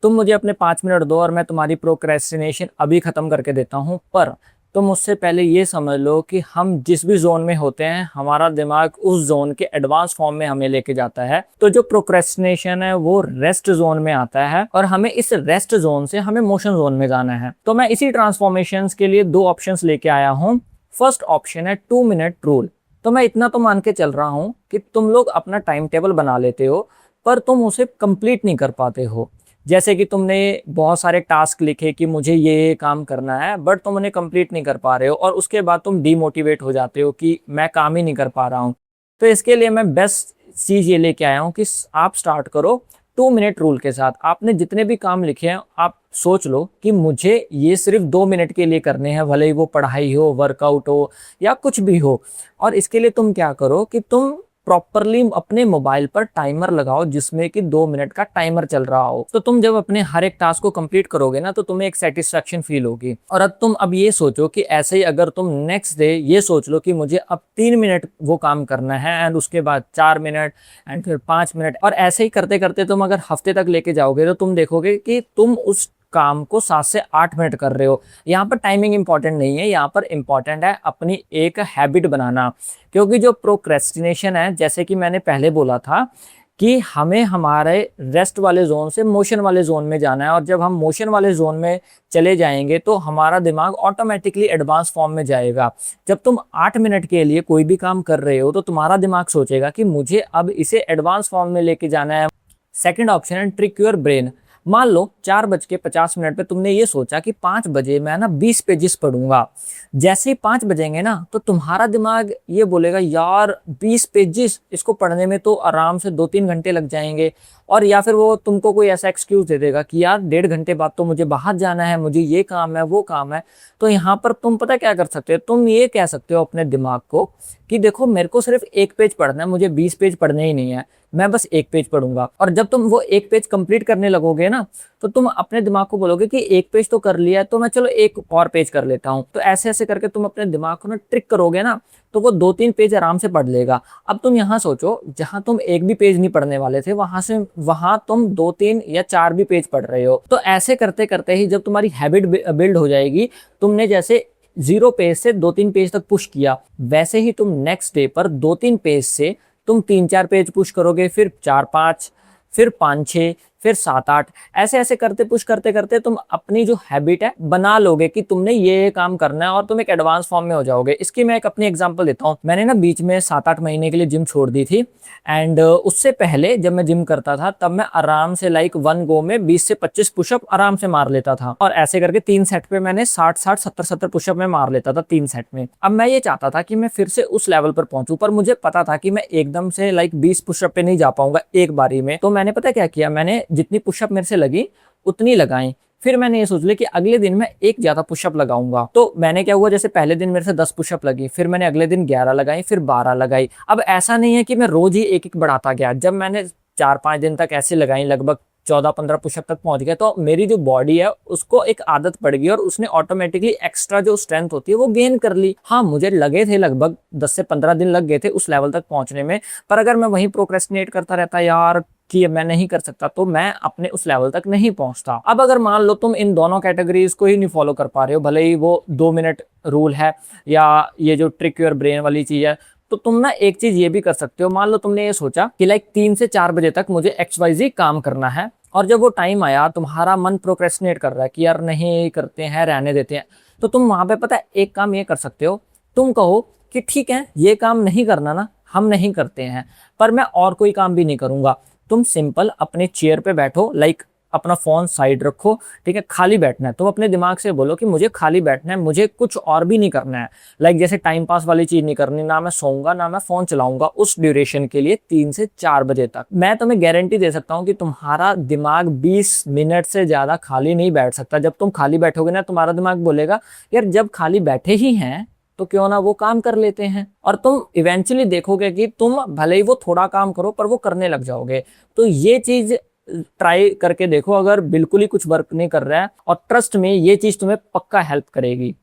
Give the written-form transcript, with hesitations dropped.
तुम मुझे अपने 5 मिनट दो और मैं तुम्हारी प्रोक्रेस्टिनेशन अभी खत्म करके देता हूँ। पर तुम उससे पहले ये समझ लो कि हम जिस भी जोन में होते हैं हमारा दिमाग उस जोन के एडवांस फॉर्म में हमें लेके जाता है। तो जो प्रोक्रेस्टिनेशन है वो रेस्ट जोन में आता है और हमें इस रेस्ट जोन से हमें मोशन जोन में जाना है। तो मैं इसी ट्रांसफॉर्मेशन के लिए दो ऑप्शंस लेके आया हूँ। फर्स्ट ऑप्शन है 2 मिनट रूल। तो मैं इतना तो मान के चल रहा हूँ कि तुम लोग अपना टाइम टेबल बना लेते हो पर तुम उसे कंप्लीट नहीं कर पाते हो। जैसे कि तुमने बहुत सारे टास्क लिखे कि मुझे ये काम करना है बट तुम उन्हें कंप्लीट नहीं कर पा रहे हो और उसके बाद तुम डीमोटिवेट हो जाते हो कि मैं काम ही नहीं कर पा रहा हूँ। तो इसके लिए मैं बेस्ट चीज ये लेके आया हूँ कि आप स्टार्ट करो 2 मिनट रूल के साथ। आपने जितने भी काम लिखे हैं आप सोच लो कि मुझे ये सिर्फ 2 मिनट के लिए करने हैं, भले ही वो पढ़ाई हो, वर्कआउट हो या कुछ भी हो। और इसके लिए तुम क्या करो कि तुम प्रॉपरली अपने मोबाइल पर टाइमर लगाओ जिसमें कि 2 मिनट का टाइमर चल रहा हो। तो तुम जब अपने हर एक टास्क को कंप्लीट करोगे ना तो तुम्हें एक सेटिस्फेक्शन फील होगी। और अब तुम ये सोचो कि ऐसे ही अगर तुम नेक्स्ट डे ये सोच लो कि मुझे अब 3 मिनट वो काम करना है एंड उसके बाद 4 मिनट एंड फिर 5 मिनट, और ऐसे ही करते करते तुम अगर हफ्ते तक लेके जाओगे तो तुम देखोगे कि तुम उस काम को 7 से 8 मिनट कर रहे हो। यहाँ पर टाइमिंग इंपॉर्टेंट नहीं है, यहाँ पर इंपॉर्टेंट है अपनी एक हैबिट बनाना। क्योंकि जो प्रोक्रेस्टिनेशन है, जैसे कि मैंने पहले बोला था कि हमें हमारे रेस्ट वाले जोन से मोशन वाले जोन में जाना है, और जब हम मोशन वाले जोन में चले जाएंगे तो हमारा दिमाग ऑटोमेटिकली एडवांस फॉर्म में जाएगा। जब तुम 8 मिनट के लिए कोई भी काम कर रहे हो तो तुम्हारा दिमाग सोचेगा कि मुझे अब इसे एडवांस फॉर्म में लेके जाना है। सेकंड ऑप्शन है ट्रिक योर ब्रेन। मान लो 4:50 पे तुमने ये सोचा कि 5 बजे मैं ना 20 पेजेस पढ़ूंगा। जैसे ही 5 बजेंगे ना तो तुम्हारा दिमाग ये बोलेगा यार 20 पेजेस, इसको पढ़ने में तो आराम से 2-3 घंटे लग जाएंगे। और या फिर वो तुमको कोई ऐसा एक्सक्यूज दे देगा कि यार 1.5 घंटे बाद तो मुझे बाहर जाना है, मुझे ये काम है वो काम है। तो यहाँ पर तुम पता क्या कर सकते हो, तुम ये कह सकते हो अपने दिमाग को कि देखो मेरे को सिर्फ एक पेज पढ़ना है, मुझे 20 पेज पढ़ने ही नहीं है, मैं बस एक पेज पढ़ूंगा। और जब तुम वो एक पेज कंप्लीट करने लगोगे ना तो तुम अपने दिमाग को बोलोगे कि एक पेज तो कर लिया है तो मैं चलो एक और पेज कर लेता हूँ। तो ऐसे ऐसे करके तुम अपने दिमाग को ना ट्रिक करोगे ना तो वो 2-3 पेज आराम से पढ़ लेगा। अब तुम यहाँ सोचो, जहां तुम एक भी पेज नहीं पढ़ने वाले थे वहां तुम 2-3 या 4 भी पेज पढ़ रहे हो। तो ऐसे करते करते ही जब तुम्हारी हैबिट बिल्ड हो जाएगी, तुमने जैसे 0 पेज से 2-3 पेज तक पुश किया, वैसे ही तुम नेक्स्ट डे पर 2-3 पेज से तुम 3-4 पेज पुश करोगे, फिर 4-5, फिर 5-6, फिर 7-8। ऐसे ऐसे करते पुश करते करते तुम अपनी जो हैबिट है बना लोगे कि तुमने ये काम करना है और तुम एक एडवांस फॉर्म में हो जाओगे। इसकी मैं एक अपनी एग्जांपल देता हूँ। मैंने ना बीच में 7-8 महीने के लिए जिम छोड़ दी थी एंड उससे पहले जब मैं जिम करता था तब मैं आराम से लाइक वन गो में 20 से 25 पुशअप आराम से मार लेता था। और ऐसे करके 3 सेट पे मैंने 60-60, 70-70 पुशअप में मार लेता था 3 सेट में। अब मैं ये चाहता था कि मैं फिर से उस लेवल पर पहुंचूं, पर मुझे पता था कि मैं एकदम से लाइक 20 पुशअप पे नहीं जा पाऊंगा एक बारी में। तो मैंने पता क्या किया, मैंने जितनी पुशअप मेरे से लगी उतनी लगाई। फिर मैंने ये सोच लिया कि अगले दिन मैं एक ज्यादा पुशअप लगाऊंगा। तो मैंने क्या हुआ, जैसे पहले दिन मेरे से 10 पुशअप लगी, फिर मैंने अगले दिन 11 लगाई, फिर 12 लगाई। अब ऐसा नहीं है कि मैं रोज ही एक एक बढ़ाता गया। जब मैंने 4-5 दिन तक ऐसे लगाई, लगभग 14-15 पुशअप तक पहुंच गया, तो मेरी जो बॉडी है उसको एक आदत पड़ गई और उसने ऑटोमेटिकली एक्स्ट्रा जो स्ट्रेंथ होती है वो गेन कर ली। हाँ, मुझे लगे थे लगभग 10 से 15 दिन लग गए थे उस लेवल तक पहुंचने में, पर अगर मैं वहीं प्रोक्रेस्टिनेट करता रहता यार कि मैं नहीं कर सकता तो मैं अपने उस लेवल तक नहीं पहुंचता। अब अगर मान लो तुम इन दोनों कैटेगरीज को ही नहीं फॉलो कर पा रहे हो, भले ही वो 2 मिनट रूल है या ये जो ट्रिक योर ब्रेन वाली चीज है, तो तुम ना एक चीज ये भी कर सकते हो। मान लो तुमने ये सोचा कि लाइक 3 से 4 बजे तक मुझे XYZ काम करना है, और जब वो टाइम आया तुम्हारा मन प्रोक्रेस्टिनेट कर रहा है कि यार नहीं करते हैं, रहने देते हैं, तो तुम वहां पे पता है एक काम ये कर सकते हो। तुम कहो कि ठीक है ये काम नहीं करना ना, हम नहीं करते हैं, पर मैं और कोई काम भी नहीं करूंगा। तुम सिंपल अपने चेयर पे बैठो, लाइक अपना फोन साइड रखो, ठीक है, खाली बैठना है। तुम अपने दिमाग से बोलो कि मुझे खाली बैठना है, मुझे कुछ और भी नहीं करना है। लाइक जैसे टाइम पास वाली चीज नहीं करनी, ना मैं सोऊंगा ना मैं फोन चलाऊंगा उस ड्यूरेशन के लिए 3 से 4 बजे तक। मैं तुम्हें गारंटी दे सकता हूँ कि तुम्हारा दिमाग 20 मिनट से ज्यादा खाली नहीं बैठ सकता। जब तुम खाली बैठोगे ना तुम्हारा दिमाग बोलेगा यार जब खाली बैठे ही हैं तो क्यों ना वो काम कर लेते हैं। और तुम इवेंचुअली देखोगे कि तुम भले ही वो थोड़ा काम करो पर वो करने लग जाओगे। तो ये चीज ट्राई करके देखो, अगर बिल्कुल ही कुछ वर्क नहीं कर रहा है, और ट्रस्ट में ये चीज तुम्हें पक्का हेल्प करेगी।